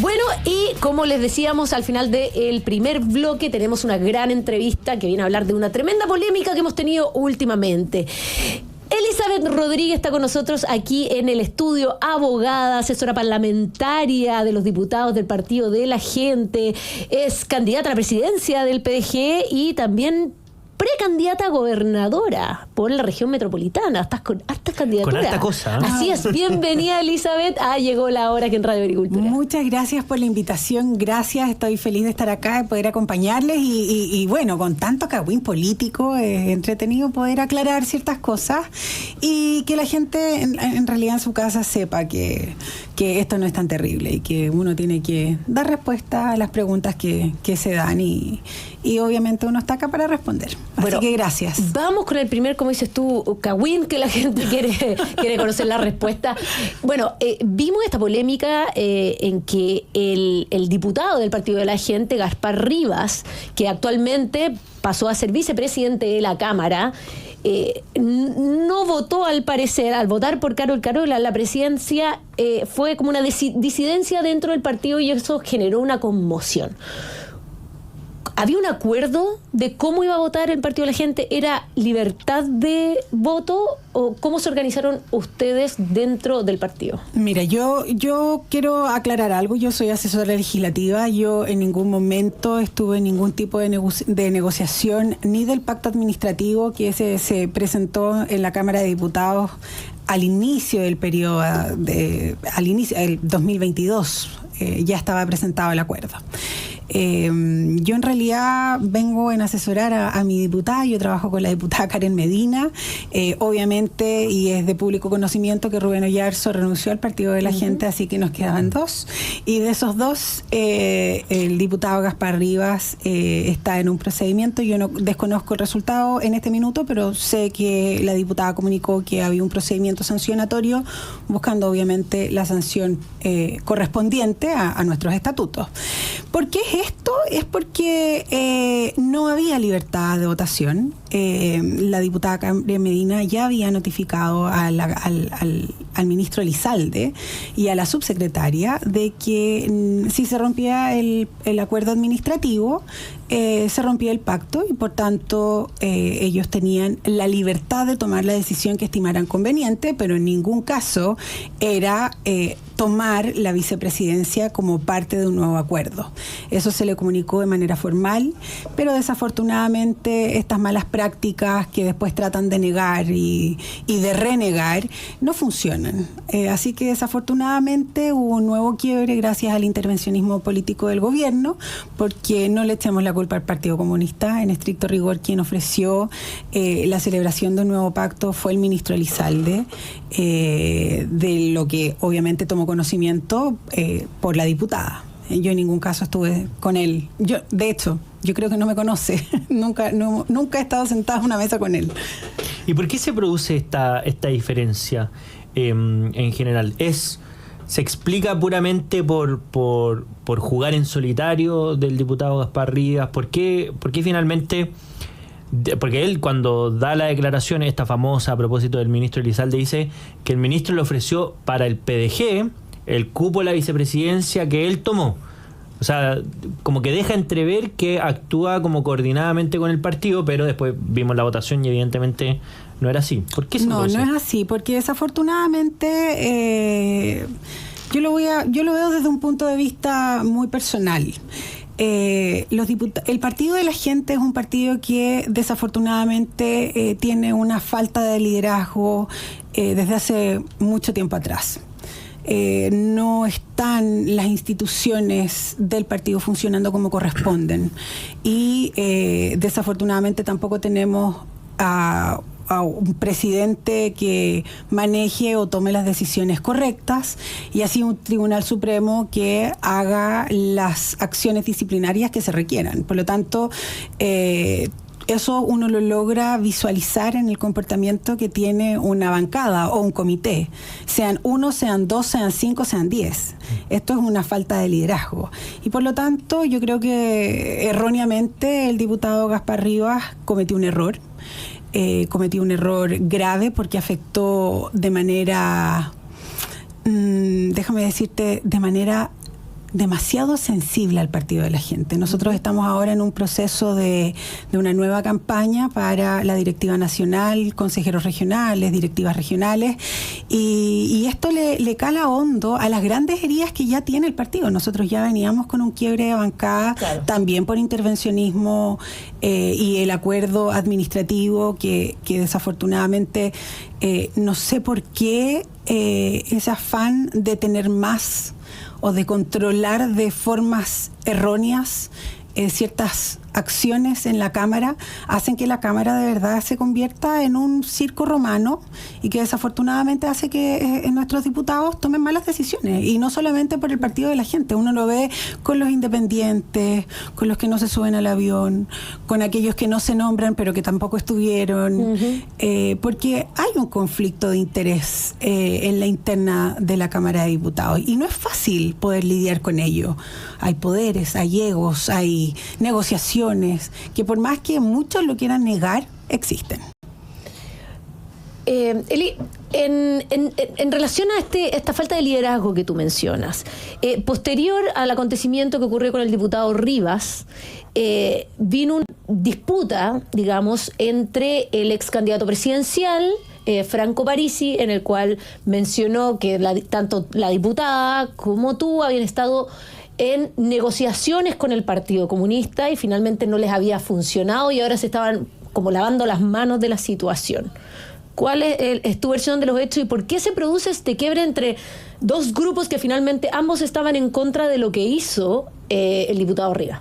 Bueno, y como les decíamos al final del primer bloque, tenemos una gran entrevista que viene a hablar de una tremenda polémica que hemos tenido últimamente. Elizabeth Rodríguez está con nosotros aquí en el estudio, abogada, asesora parlamentaria de los diputados del Partido de la Gente, es candidata a la presidencia del PDG y también precandidata a gobernadora por la región metropolitana. Estás con hartas candidaturas. Con harta cosa, ¿eh? Así es. Bienvenida, Elizabeth. Llegó la hora aquí en Radio Agricultura. Muchas gracias por la invitación. Gracias. Estoy feliz de estar acá, de poder acompañarles y bueno, con tanto cagüín político, es entretenido poder aclarar ciertas cosas y que la gente en realidad en su casa sepa que esto no es tan terrible y que uno tiene que dar respuesta a las preguntas que se dan y obviamente uno está acá para responder. Así que gracias. Vamos con el primer, como dices tú, cagüín, que la gente quiere conocer la respuesta. Bueno, vimos esta polémica en que el diputado del Partido de la Gente, Gaspar Rivas, que actualmente pasó a ser vicepresidente de la Cámara, no votó, al parecer, al votar por Carol Carola, la presidencia fue como una disidencia dentro del partido y eso generó una conmoción. ¿Había un acuerdo de cómo iba a votar el Partido de la Gente? ¿Era libertad de voto o cómo se organizaron ustedes dentro del partido? Mira, yo quiero aclarar algo. Yo soy asesora legislativa. Yo en ningún momento estuve en ningún tipo de negociación ni del pacto administrativo que se presentó en la Cámara de Diputados al inicio del periodo, al inicio del 2022. Ya estaba presentado el acuerdo. Yo en realidad vengo en asesorar a mi diputada. Yo trabajo con la diputada Karen Medina, obviamente, y es de público conocimiento que Rubén Oyarzo renunció al Partido de la Gente, así que nos quedaban dos, y de esos dos el diputado Gaspar Rivas está en un procedimiento. Yo no desconozco el resultado en este minuto, pero sé que la diputada comunicó que había un procedimiento sancionatorio buscando obviamente la sanción correspondiente a nuestros estatutos. ¿Por qué es esto? Es porque no había libertad de votación. La diputada Karen Medina ya había notificado al ministro Elizalde y a la subsecretaria de que si se rompía el acuerdo administrativo, se rompía el pacto y por tanto ellos tenían la libertad de tomar la decisión que estimaran conveniente, pero en ningún caso era tomar la vicepresidencia como parte de un nuevo acuerdo. Eso se le comunicó de manera formal, pero desafortunadamente estas malas prácticas que después tratan de negar y de renegar no funcionan. Así que desafortunadamente hubo un nuevo quiebre gracias al intervencionismo político del gobierno, porque no le echemos la culpa al Partido Comunista. En estricto rigor, quien ofreció la celebración de un nuevo pacto fue el ministro Elizalde, de lo que obviamente tomó conocimiento por la diputada. Yo en ningún caso estuve con él. De hecho, yo creo que no me conoce. Nunca he estado sentada en una mesa con él. ¿Y por qué se produce esta diferencia en general? ¿Se explica puramente por jugar en solitario del diputado Gaspar Rivas? ¿Por qué finalmente? Porque él, cuando da la declaración esta famosa a propósito del ministro Elizalde, dice que el ministro le ofreció para el PDG el cupo de la vicepresidencia que él tomó. O sea, como que deja entrever que actúa como coordinadamente con el partido, pero después vimos la votación y evidentemente no era así. ¿Por qué se produce? No es así, porque desafortunadamente yo lo veo desde un punto de vista muy personal. El Partido de la Gente es un partido que desafortunadamente tiene una falta de liderazgo desde hace mucho tiempo atrás. No están las instituciones del partido funcionando como corresponden y desafortunadamente tampoco tenemos a un presidente que maneje o tome las decisiones correctas y así un Tribunal Supremo que haga las acciones disciplinarias que se requieran. Por lo tanto, eso uno lo logra visualizar en el comportamiento que tiene una bancada o un comité. Sean 1, sean 2, sean 5, sean 10. Esto es una falta de liderazgo. Y por lo tanto, yo creo que erróneamente el diputado Gaspar Rivas cometió un error. Cometió un error grave porque afectó de manera, déjame decirte, de manera demasiado sensible al partido de la gente. Nosotros estamos ahora en un proceso de una nueva campaña para la directiva nacional, consejeros regionales, directivas regionales, y esto le cala hondo a las grandes heridas que ya tiene el partido. Nosotros ya veníamos con un quiebre de bancada, claro, también por intervencionismo y el acuerdo administrativo que desafortunadamente no sé por qué ese afán de tener más o de controlar de formas erróneas ciertas acciones en la Cámara hacen que la Cámara de verdad se convierta en un circo romano y que desafortunadamente hace que nuestros diputados tomen malas decisiones, y no solamente por el partido de la gente. Uno lo ve con los independientes, con los que no se suben al avión, con aquellos que no se nombran pero que tampoco estuvieron, porque hay un conflicto de interés en la interna de la Cámara de Diputados y no es fácil poder lidiar con ello. Hay poderes, hay egos, hay negociaciones que por más que muchos lo quieran negar, existen. Eli, en relación a esta falta de liderazgo que tú mencionas, posterior al acontecimiento que ocurrió con el diputado Rivas, vino una disputa, digamos, entre el ex candidato presidencial, Franco Parisi, en el cual mencionó que tanto la diputada como tú habían estado en negociaciones con el Partido Comunista y finalmente no les había funcionado y ahora se estaban como lavando las manos de la situación. ¿Cuál es tu versión de los hechos y por qué se produce este quiebre entre dos grupos que finalmente ambos estaban en contra de lo que hizo el diputado Rivas?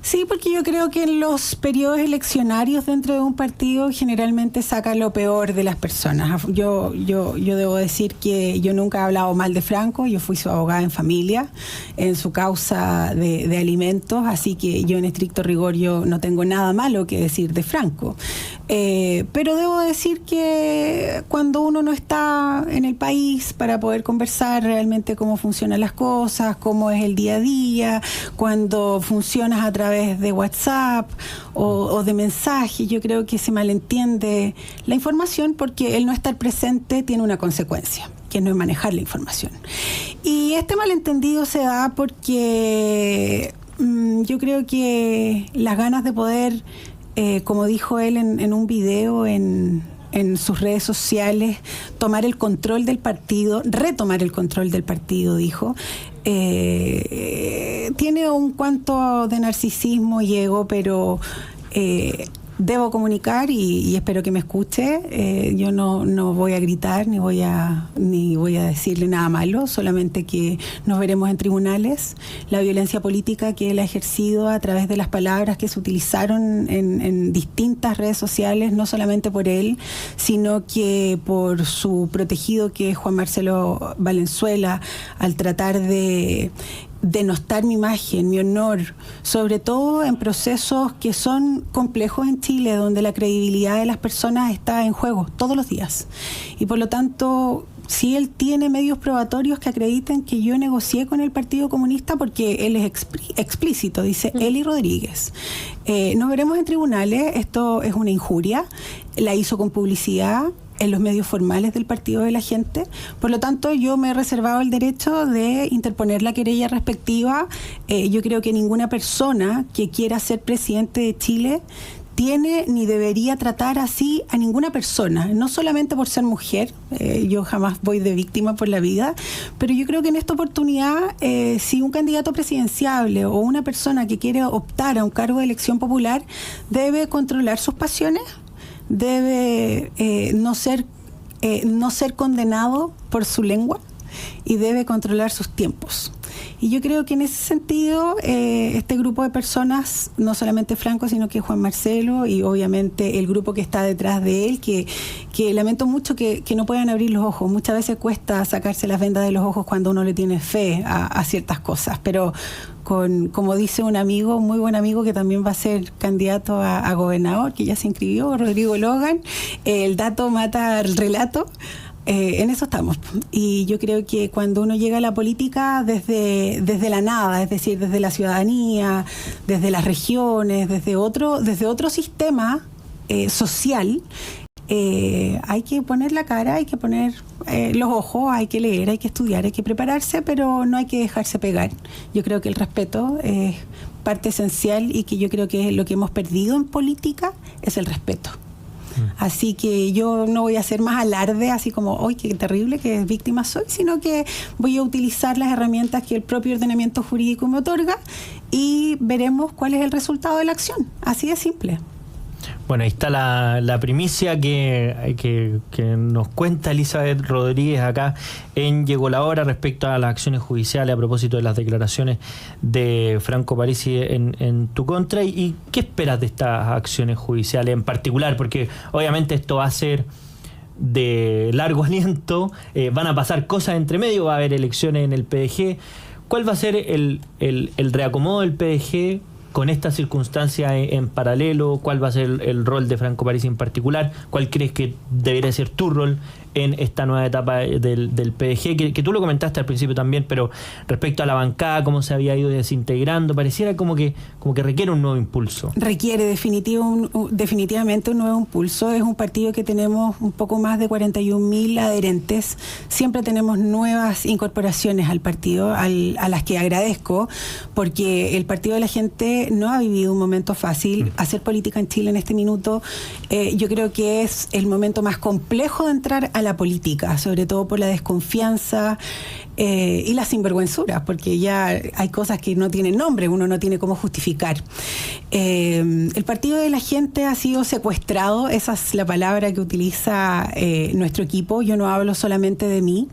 Sí, porque yo creo que en los periodos eleccionarios dentro de un partido generalmente saca lo peor de las personas. Yo debo decir que yo nunca he hablado mal de Franco, yo fui su abogada en familia, en su causa de alimentos, así que yo en estricto rigor yo no tengo nada malo que decir de Franco. Pero debo decir que cuando uno no está en el país para poder conversar realmente cómo funcionan las cosas, cómo es el día a día, cuando funcionas a través de WhatsApp o de mensajes, yo creo que se malentiende la información porque el no estar presente tiene una consecuencia, que no es manejar la información. Y este malentendido se da porque yo creo que las ganas de poder, como dijo él en un video en sus redes sociales, tomar el control del partido, retomar el control del partido, dijo, tiene un cuanto de narcisismo y ego, pero debo comunicar y espero que me escuche. Yo no voy a gritar ni voy a decirle nada malo, solamente que nos veremos en tribunales. La violencia política que él ha ejercido a través de las palabras que se utilizaron en distintas redes sociales, no solamente por él, sino que por su protegido, que es Juan Marcelo Valenzuela, al tratar de denostar mi imagen, mi honor, sobre todo en procesos que son complejos en Chile, donde la credibilidad de las personas está en juego todos los días. Y por lo tanto, si él tiene medios probatorios que acrediten que yo negocié con el Partido Comunista, porque él es explícito, dice Eli Rodríguez. Nos veremos en tribunales, esto es una injuria, la hizo con publicidad en los medios formales del partido de la gente. Por lo tanto, yo me he reservado el derecho de interponer la querella respectiva. Yo creo que ninguna persona que quiera ser presidente de Chile tiene ni debería tratar así a ninguna persona, no solamente por ser mujer. Yo jamás voy de víctima por la vida, pero yo creo que en esta oportunidad, si un candidato presidenciable o una persona que quiere optar a un cargo de elección popular debe controlar sus pasiones, debe no ser condenado por su lengua y debe controlar sus tiempos. Y yo creo que en ese sentido, este grupo de personas, no solamente Franco, sino que Juan Marcelo y obviamente el grupo que está detrás de él, que lamento mucho que no puedan abrir los ojos. Muchas veces cuesta sacarse las vendas de los ojos cuando uno le tiene fe a ciertas cosas, pero como dice un amigo, un muy buen amigo que también va a ser candidato a gobernador, que ya se inscribió, Rodrigo Logan, el dato mata el relato. En eso estamos. Y yo creo que cuando uno llega a la política desde la nada, es decir, desde la ciudadanía, desde las regiones, desde otro sistema social, hay que poner la cara, hay que poner los ojos, hay que leer, hay que estudiar, hay que prepararse, pero no hay que dejarse pegar. Yo creo que el respeto es parte esencial y que yo creo que lo que hemos perdido en política es el respeto. Así que yo no voy a hacer más alarde, así como, ¡ay, qué terrible, qué víctima soy!, sino que voy a utilizar las herramientas que el propio ordenamiento jurídico me otorga y veremos cuál es el resultado de la acción. Así de simple. Bueno, ahí está la primicia que nos cuenta Elizabeth Rodríguez acá en Llegó la Hora respecto a las acciones judiciales a propósito de las declaraciones de Franco Parisi en tu contra. ¿Y qué esperas de estas acciones judiciales en particular? Porque obviamente esto va a ser de largo aliento, van a pasar cosas entre medio, va a haber elecciones en el PDG. ¿Cuál va a ser el reacomodo del PDG con esta circunstancia en paralelo? ¿Cuál va a ser el rol de Franco Parisi en particular? ¿Cuál crees que debería ser tu rol en esta nueva etapa del PDG? Que tú lo comentaste al principio también, pero respecto a la bancada, cómo se había ido desintegrando, pareciera como que requiere un nuevo impulso. Requiere definitivamente un nuevo impulso. Es un partido que tenemos un poco más de 41.000 adherentes. Siempre tenemos nuevas incorporaciones al partido, a las que agradezco, porque el Partido de la Gente no ha vivido un momento fácil. Hacer política en Chile en este minuto, yo creo que es el momento más complejo de entrar a la política, sobre todo por la desconfianza y la sinvergüenzura, porque ya hay cosas que no tienen nombre, uno no tiene cómo justificar. El Partido de la Gente ha sido secuestrado, esa es la palabra que utiliza nuestro equipo. Yo no hablo solamente de mí,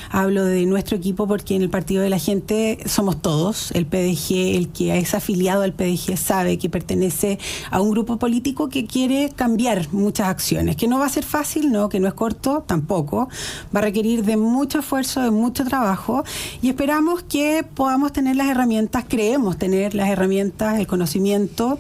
hablo de nuestro equipo, porque en el Partido de la Gente somos todos. El PDG, el que es afiliado al PDG sabe que pertenece a un grupo político que quiere cambiar muchas acciones, que no va a ser fácil, no, que no es corto tampoco, va a requerir de mucho esfuerzo, de mucho trabajo, y esperamos que podamos tener las herramientas, creemos tener las herramientas, el conocimiento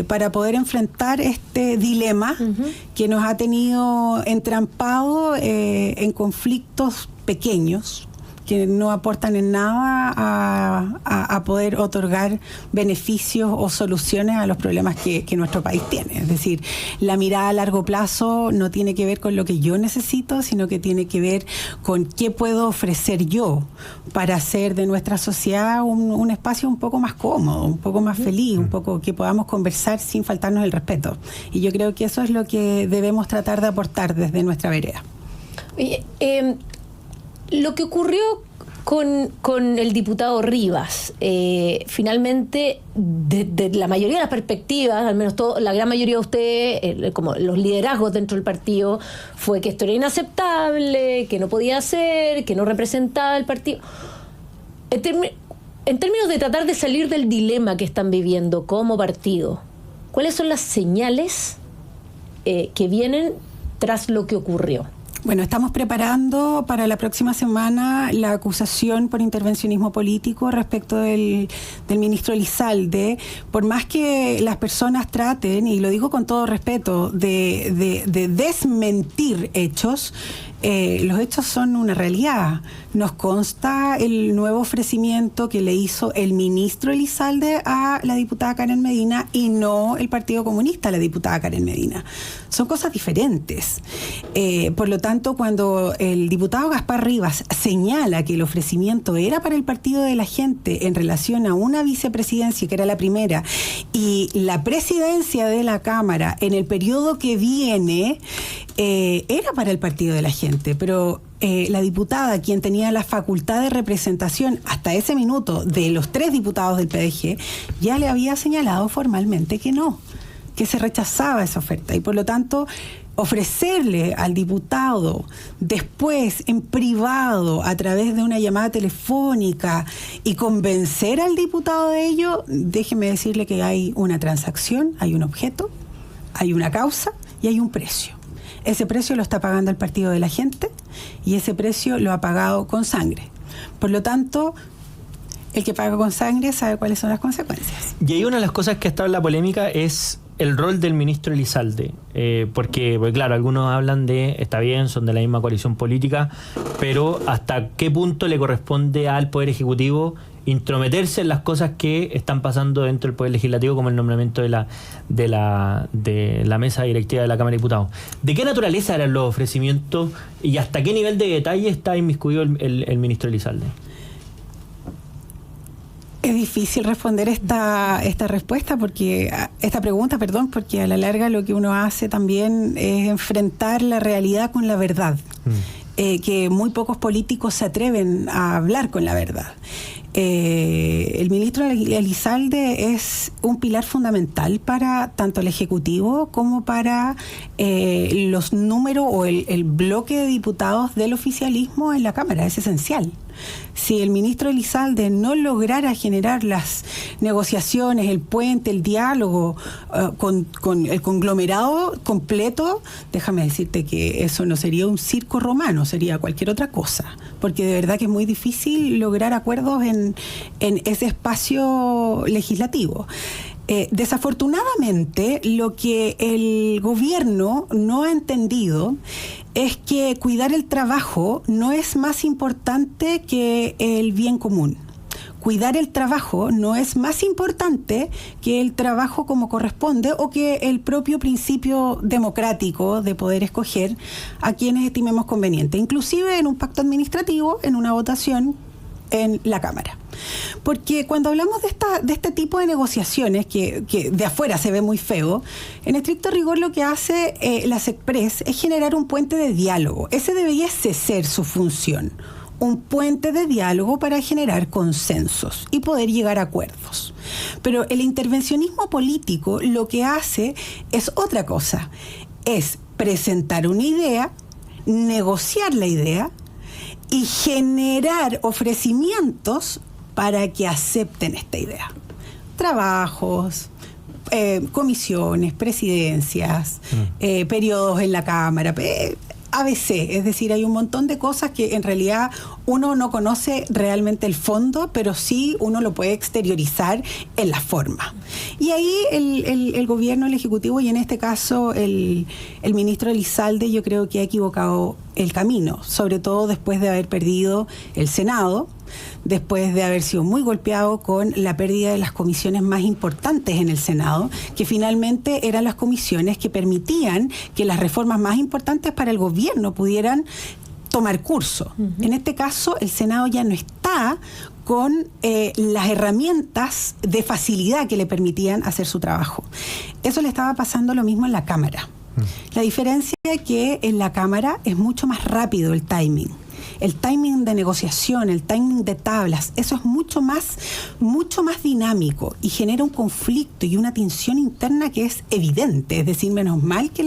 para poder enfrentar este dilema que nos ha tenido entrampado en conflictos pequeños que no aportan en nada a poder otorgar beneficios o soluciones a los problemas que nuestro país tiene. Es decir, la mirada a largo plazo no tiene que ver con lo que yo necesito, sino que tiene que ver con qué puedo ofrecer yo para hacer de nuestra sociedad un espacio un poco más cómodo, un poco más feliz, un poco que podamos conversar sin faltarnos el respeto. Y yo creo que eso es lo que debemos tratar de aportar desde nuestra vereda. Oye, lo que ocurrió con el diputado Rivas, finalmente, de la mayoría de las perspectivas, al menos la gran mayoría de ustedes, como los liderazgos dentro del partido, fue que esto era inaceptable, que no podía ser, que no representaba el partido. En términos de tratar de salir del dilema que están viviendo como partido, ¿cuáles son las señales que vienen tras lo que ocurrió? Bueno, estamos preparando para la próxima semana la acusación por intervencionismo político respecto del ministro Elizalde. Por más que las personas traten, y lo digo con todo respeto, de desmentir hechos, los hechos son una realidad. Nos consta el nuevo ofrecimiento que le hizo el ministro Elizalde a la diputada Karen Medina y no el Partido Comunista a la diputada Karen Medina. Son cosas diferentes. Por lo tanto, cuando el diputado Gaspar Rivas señala que el ofrecimiento era para el Partido de la Gente en relación a una vicepresidencia, que era la primera, y la presidencia de la Cámara en el periodo que viene, era para el Partido de la Gente, pero la diputada, quien tenía la facultad de representación hasta ese minuto de los 3 diputados del PDG, ya le había señalado formalmente que no, que se rechazaba esa oferta, y por lo tanto ofrecerle al diputado después en privado a través de una llamada telefónica y convencer al diputado de ello, déjeme decirle que hay una transacción, hay un objeto, hay una causa y hay un precio. Ese precio lo está pagando el Partido de la Gente y ese precio lo ha pagado con sangre. Por lo tanto, el que paga con sangre sabe cuáles son las consecuencias. Y ahí una de las cosas que ha estado en la polémica es el rol del ministro Elizalde? Porque claro, algunos hablan de, está bien, son de la misma coalición política, pero ¿hasta qué punto le corresponde al Poder Ejecutivo intrometerse en las cosas que están pasando dentro del Poder Legislativo, como el nombramiento de la mesa directiva de la Cámara de Diputados? ¿De qué naturaleza eran los ofrecimientos y hasta qué nivel de detalle está inmiscuido el ministro Elizalde? Es difícil responder esta pregunta, porque a la larga lo que uno hace también es enfrentar la realidad con la verdad. Que muy pocos políticos se atreven a hablar con la verdad. El ministro Elizalde es un pilar fundamental para tanto el Ejecutivo como para los números o el bloque de diputados del oficialismo en la Cámara. Es esencial. Si el ministro Elizalde no lograra generar las negociaciones, el puente, el diálogo con el conglomerado completo, déjame decirte que eso no sería un circo romano, sería cualquier otra cosa, porque de verdad que es muy difícil lograr acuerdos en ese espacio legislativo. Desafortunadamente, lo que el gobierno no ha entendido es que cuidar el trabajo no es más importante que el bien común. Cuidar el trabajo no es más importante que el trabajo como corresponde o que el propio principio democrático de poder escoger a quienes estimemos conveniente, inclusive en un pacto administrativo, en una votación en la Cámara. Porque cuando hablamos de este tipo de negociaciones que de afuera se ve muy feo, en estricto rigor lo que hace la SECPRES es generar un puente de diálogo. Ese debiese ser su función, un puente de diálogo para generar consensos y poder llegar a acuerdos. Pero el intervencionismo político lo que hace es otra cosa, es presentar una idea, negociar la idea y generar ofrecimientos para que acepten esta idea. Trabajos, comisiones, presidencias, periodos en la Cámara, ABC, es decir, hay un montón de cosas que en realidad uno no conoce realmente el fondo, pero sí uno lo puede exteriorizar en la forma. Y ahí el gobierno, el Ejecutivo y en este caso el ministro Elizalde, yo creo que ha equivocado el camino, sobre todo después de haber perdido el Senado, después de haber sido muy golpeado con la pérdida de las comisiones más importantes en el Senado, que finalmente eran las comisiones que permitían que las reformas más importantes para el gobierno pudieran tomar curso. En este caso, el Senado ya no está con las herramientas de facilidad que le permitían hacer su trabajo. Eso le estaba pasando lo mismo en la Cámara. La diferencia es que en la Cámara es mucho más rápido el timing de negociación, el timing de tablas, eso es mucho más dinámico y genera un conflicto y una tensión interna que es evidente. Es decir, menos mal que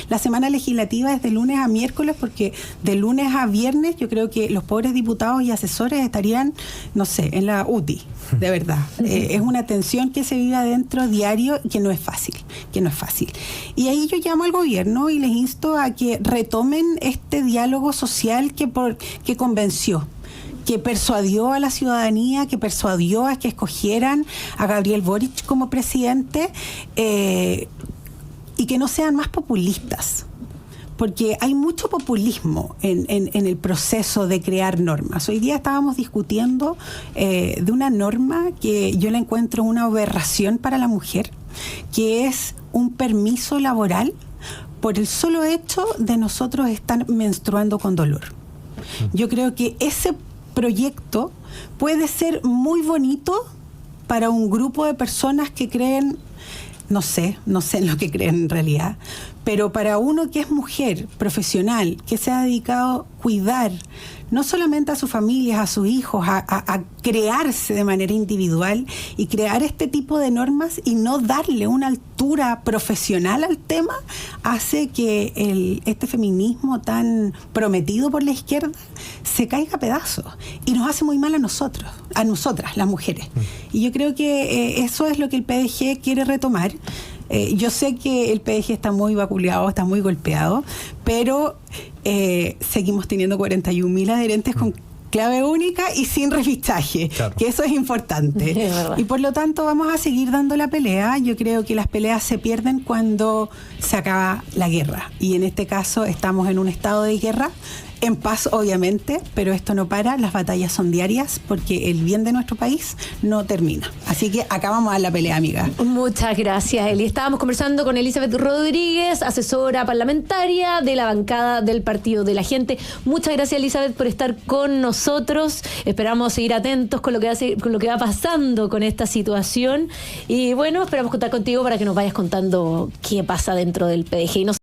la semana legislativa es de lunes a miércoles, porque de lunes a viernes yo creo que los pobres diputados y asesores estarían, no sé, en la UTI, de verdad. Es una tensión que se vive adentro diario y que no es fácil. Y ahí yo llamo al gobierno y les insto a que retomen este diálogo social que convenció, que persuadió a la ciudadanía, que persuadió a que escogieran a Gabriel Boric como presidente, y que no sean más populistas. Porque hay mucho populismo en el proceso de crear normas. Hoy día estábamos discutiendo de una norma que yo la encuentro una aberración para la mujer, que es un permiso laboral por el solo hecho de nosotros estar menstruando con dolor. Yo creo que ese proyecto puede ser muy bonito para un grupo de personas que creen, no sé en lo que creen en realidad, pero para uno que es mujer, profesional, que se ha dedicado a cuidar no solamente a sus familias, a sus hijos, a crearse de manera individual y crear este tipo de normas y no darle una altura profesional al tema, hace que este feminismo tan prometido por la izquierda se caiga a pedazos y nos hace muy mal a nosotras, las mujeres. Y yo creo que eso es lo que el PDG quiere retomar. Yo sé que el PDG está muy vaculeado, está muy golpeado, pero seguimos teniendo 41.000 adherentes clave única y sin refichaje, Claro. que eso es importante. Es verdad. Y por lo tanto vamos a seguir dando la pelea. Yo creo que las peleas se pierden cuando se acaba la guerra. Y en este caso estamos en un estado de guerra, en paz obviamente, pero esto no para, las batallas son diarias porque el bien de nuestro país no termina. Así que acá vamos a dar la pelea, amiga. Muchas gracias, Eli. Estábamos conversando con Elizabeth Rodríguez, asesora parlamentaria de la bancada del Partido de la Gente. Muchas gracias, Elizabeth, por estar con nosotros. Esperamos seguir atentos con lo que va pasando con esta situación. Y bueno, esperamos contar contigo para que nos vayas contando qué pasa dentro del PDG. Y